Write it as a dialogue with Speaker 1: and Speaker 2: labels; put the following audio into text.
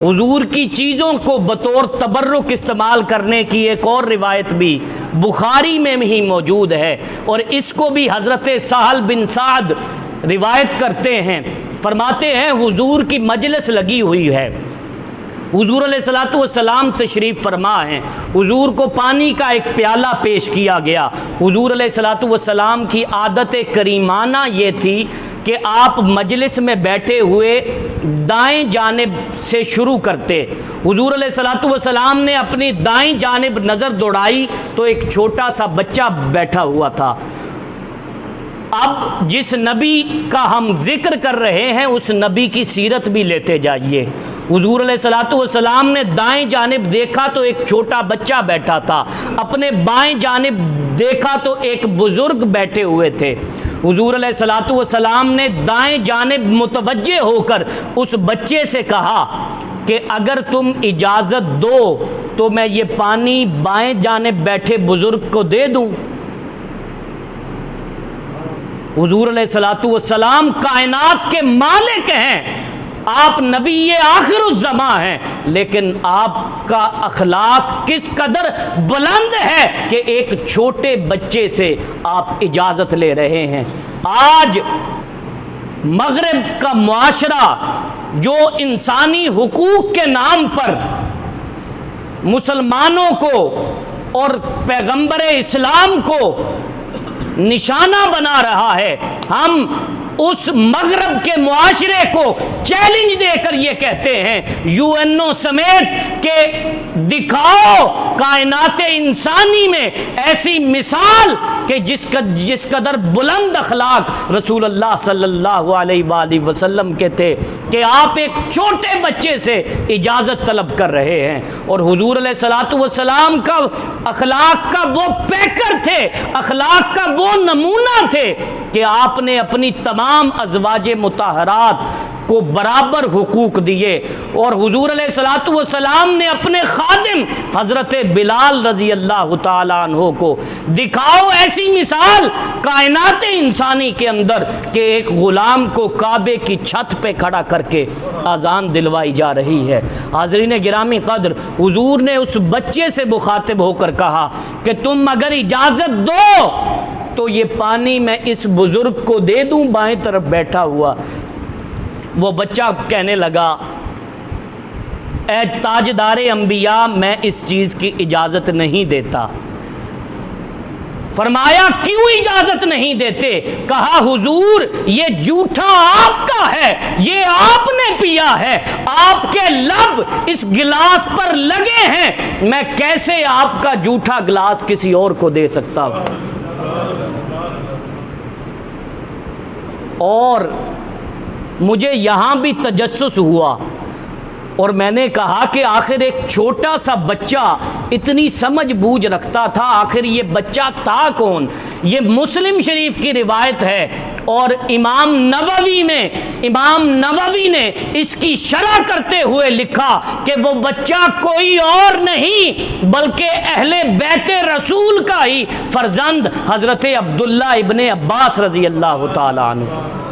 Speaker 1: حضور کی چیزوں کو بطور تبرک استعمال کرنے کی ایک اور روایت بھی بخاری میں ہی موجود ہے، اور اس کو بھی حضرت سہل بن سعد روایت کرتے ہیں۔ فرماتے ہیں حضور کی مجلس لگی ہوئی ہے، حضور علیہ الصلوۃ والسلام تشریف فرما ہیں، حضور کو پانی کا ایک پیالہ پیش کیا گیا۔ حضور علیہ الصلوۃ والسلام کی عادت کریمانہ یہ تھی کہ آپ مجلس میں بیٹھے ہوئے دائیں جانب سے شروع کرتے۔ حضور علیہ الصلوۃ والسلام نے اپنی دائیں جانب نظر دوڑائی تو ایک چھوٹا سا بچہ بیٹھا ہوا تھا۔ اب جس نبی کا ہم ذکر کر رہے ہیں اس نبی کی سیرت بھی لیتے جائیے۔ حضور علیہ الصلوۃ والسلام نے دائیں جانب دیکھا تو ایک چھوٹا بچہ بیٹھا تھا، اپنے بائیں جانب دیکھا تو ایک بزرگ بیٹھے ہوئے تھے۔ حضور علیہ الصلوۃ والسلام نے دائیں جانب متوجہ ہو کر اس بچے سے کہا کہ اگر تم اجازت دو تو میں یہ پانی بائیں جانب بیٹھے بزرگ کو دے دوں۔ حضور علیہ الصلوۃ والسلام کائنات کے مالک ہیں، آپ نبی آخر الزماں ہیں، لیکن آپ کا اخلاق کس قدر بلند ہے کہ ایک چھوٹے بچے سے آپ اجازت لے رہے ہیں۔ آج مغرب کا معاشرہ جو انسانی حقوق کے نام پر مسلمانوں کو اور پیغمبر اسلام کو نشانہ بنا رہا ہے، ہم اس مغرب کے معاشرے کو چیلنج دے کر یہ کہتے ہیں UN سمیت کہ دکھاؤ کائنات انسانی میں ایسی مثال کہ جس قدر بلند اخلاق رسول اللہ صلی اللہ علیہ وآلہ وسلم کے تھے کہ آپ ایک چھوٹے بچے سے اجازت طلب کر رہے ہیں۔ اور حضور علیہ الصلوۃ والسلام کا اخلاق کا وہ پیکر تھے، اخلاق کا وہ نمونہ تھے کہ آپ نے اپنی تمام ازواج مطہرات کو برابر حقوق دیے، اور حضور علیہ الصلوۃ والسلام نے اپنے خادم حضرت بلال رضی اللہ تعالیٰ عنہ کو دکھاؤ ایسی مثال کائنات انسانی کے اندر کہ ایک غلام کو کعبے کی چھت پہ کھڑا کر کے اذان دلوائی جا رہی ہے۔ حاضرین گرامی قدر، حضور نے اس بچے سے مخاطب ہو کر کہا کہ تم اگر اجازت دو تو یہ پانی میں اس بزرگ کو دے دوں بائیں طرف بیٹھا ہوا۔ وہ بچہ کہنے لگا اے تاجدار انبیاء، میں اس چیز کی اجازت نہیں دیتا۔ فرمایا کیوں اجازت نہیں دیتے؟ کہا حضور یہ جھوٹا آپ کا ہے، یہ آپ نے پیا ہے، آپ کے لب اس گلاس پر لگے ہیں، میں کیسے آپ کا جھوٹا گلاس کسی اور کو دے سکتا ہوں؟ اور مجھے یہاں بھی تجسس ہوا اور میں نے کہا کہ آخر ایک چھوٹا سا بچہ اتنی سمجھ بوجھ رکھتا تھا، آخر یہ بچہ تھا کون؟ یہ مسلم شریف کی روایت ہے، اور امام نووی نے اس کی شرح کرتے ہوئے لکھا کہ وہ بچہ کوئی اور نہیں بلکہ اہل بیت رسول کا ہی فرزند حضرت عبداللہ ابن عباس رضی اللہ تعالیٰ عنہ۔